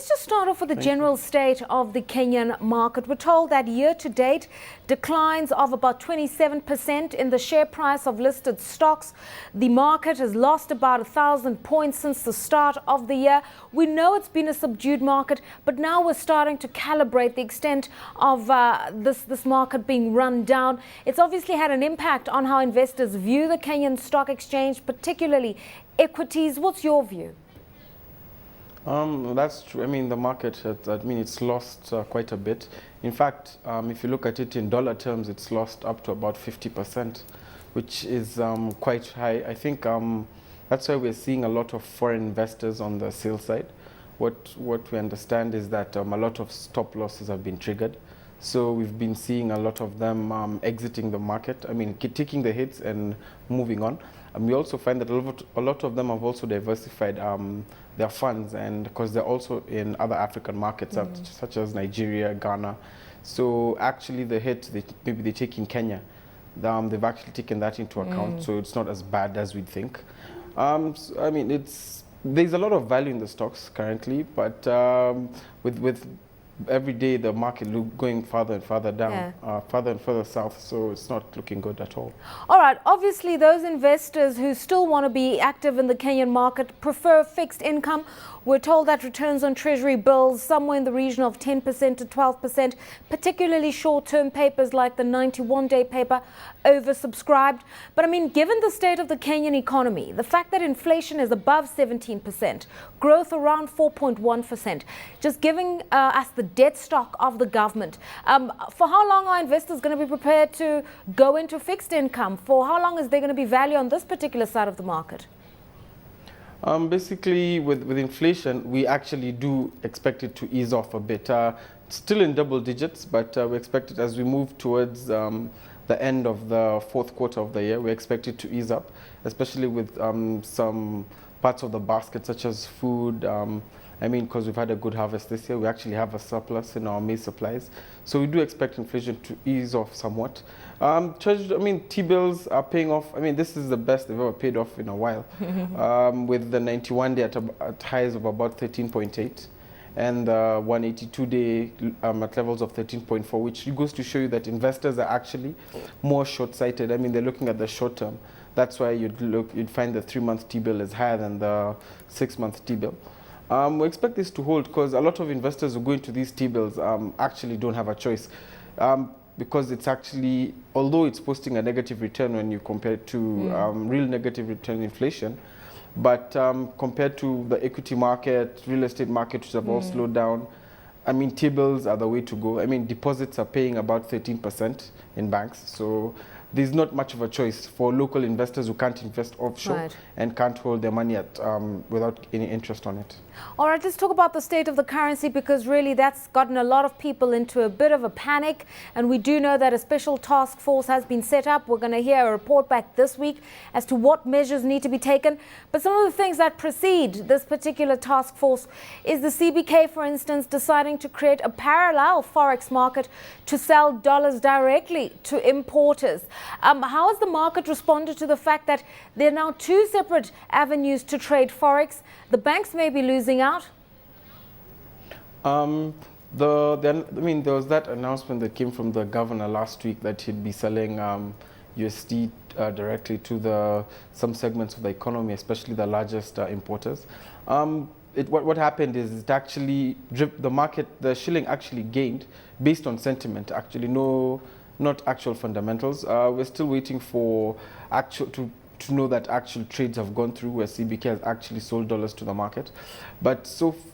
let's just start off with the general state of the Kenyan market. We're told that year-to-date declines of about 27% in the share price of listed stocks. The market has lost about 1,000 points since the start of the year. We know it's been a subdued market, but now we're starting to calibrate the extent of this market being run down. It's obviously had an impact on how investors view the Kenyan Stock Exchange, particularly equities. What's your view? That's true. I mean, the market, it's lost quite a bit. In fact, if you look at it in dollar terms, it's lost up to about 50%, which is quite high. I think that's why we're seeing a lot of foreign investors on the sell side. What we understand is that a lot of stop losses have been triggered. So we've been seeing a lot of them exiting the market. I mean, taking the hits and moving on. And we also find that a lot of them have also diversified their funds, and because they're also in other African markets such as Nigeria, Ghana. So actually the hit maybe they take in Kenya, they've actually taken that into account. So it's not as bad as we'd think. So, I mean, there's a lot of value in the stocks currently, but with every day the market going farther and farther down, farther and further south, so it's not looking good at all. All right, obviously those investors who still want to be active in the Kenyan market prefer fixed income. We're told that returns on treasury bills somewhere in the region of 10% to 12%, particularly short-term papers like the 91-day paper, oversubscribed. But I mean, given the state of the Kenyan economy, the fact that inflation is above 17%, growth around 4.1%, just giving us the debt stock of the government, for how long are investors going to be prepared to go into fixed income? For how long is there going to be value on this particular side of the market? Basically, with inflation, we actually do expect it to ease off a bit. Still in double digits, but we expect it as we move towards the end of the fourth quarter of the year. We expect it to ease up, especially with some parts of the basket, such as food. I mean, because we've had a good harvest this year, we actually have a surplus in our maize supplies. So we do expect inflation to ease off somewhat. T-bills are paying off. I mean, this is the best they've ever paid off in a while, with the 91-day at highs of about 13.8 and the 182-day at levels of 13.4, which goes to show you that investors are actually more short-sighted. I mean, they're looking at the short term. That's why you'd find the 3-month T-bill is higher than the 6-month T-bill. We expect this to hold because a lot of investors who go into these T-bills actually don't have a choice, because it's actually, although it's posting a negative return when you compare it to real negative return inflation, but compared to the equity market, real estate market, which have all slowed down, I mean, T-bills are the way to go. I mean, deposits are paying about 13% in banks, so there's not much of a choice for local investors who can't invest offshore and can't hold their money without any interest on it. All right, let's talk about the state of the currency, because really that's gotten a lot of people into a bit of a panic. And we do know that a special task force has been set up. We're going to hear a report back this week as to what measures need to be taken. But some of the things that precede this particular task force is the CBK, for instance, deciding to create a parallel forex market to sell dollars directly to importers. How has the market responded to the fact that there are now two separate avenues to trade forex? The banks may be losing out. There was that announcement that came from the governor last week that he'd be selling USD directly to some segments of the economy, especially the largest importers. What happened is it actually the market, the shilling actually gained based on sentiment. Actually, not actual fundamentals. We're still waiting for to know that actual trades have gone through where CBK has actually sold dollars to the market. But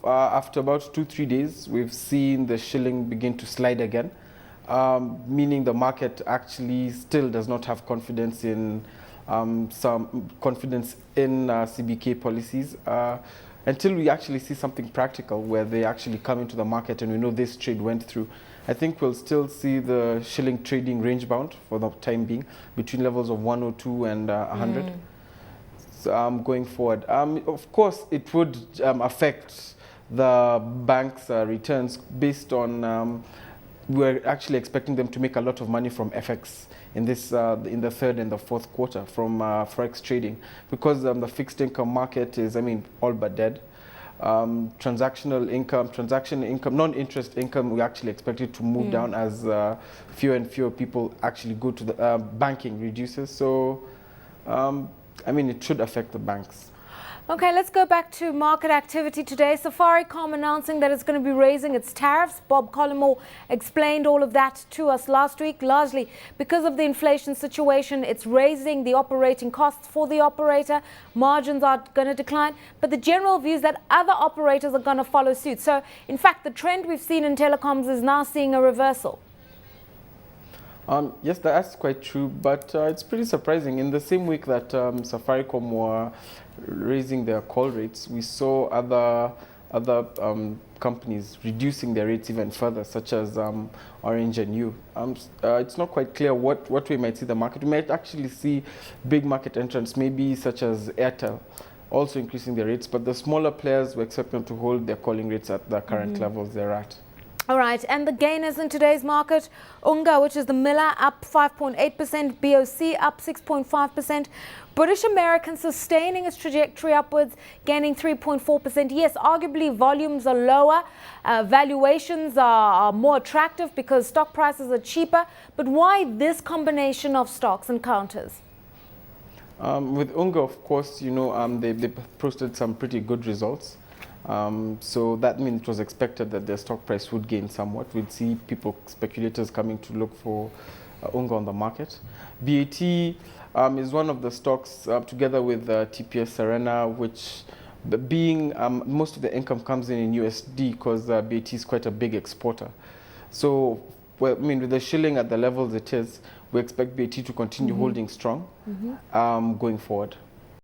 after about 2-3 days, we've seen the shilling begin to slide again, meaning the market actually still does not have confidence in CBK policies until we actually see something practical where they actually come into the market and we know this trade went through. I think we'll still see the shilling trading range bound for the time being between levels of 102 and 100 going forward. Of course, it would affect the bank's returns based on we're actually expecting them to make a lot of money from FX in the third and the fourth quarter from forex trading, because the fixed income market is, all but dead. transaction income, non-interest income, we actually expect it to move down as fewer and fewer people actually go to the banking reduces. So, I mean, it should affect the banks. Okay, let's go back to market activity today. Safaricom announcing that it's going to be raising its tariffs. Bob Collymore explained all of that to us last week. Largely because of the inflation situation, it's raising the operating costs for the operator. Margins are going to decline. But the general view is that other operators are going to follow suit. So, in fact, the trend we've seen in telecoms is now seeing a reversal. Yes, that's quite true, but it's pretty surprising. In the same week that Safaricom were raising their call rates, we saw other companies reducing their rates even further, such as Orange and You. It's not quite clear what we might see the market. We might actually see big market entrants, maybe such as Airtel, also increasing their rates, but the smaller players, we expect them to hold their calling rates at the current levels they're at. All right, and the gainers in today's market, Unga, which is the Miller, up 5.8%, BOC up 6.5%, British American sustaining its trajectory upwards, gaining 3.4%. Yes, arguably volumes are lower, valuations are more attractive because stock prices are cheaper, but why this combination of stocks and counters? With Unga, of course, you know, they posted some pretty good results. So that means it was expected that their stock price would gain somewhat. We'd see speculators coming to look for Unga on the market. BAT is one of the stocks together with TPS Serena, which being most of the income comes in USD because BAT is quite a big exporter. So, well, I mean, with the shilling at the levels it is, we expect BAT to continue holding strong going forward.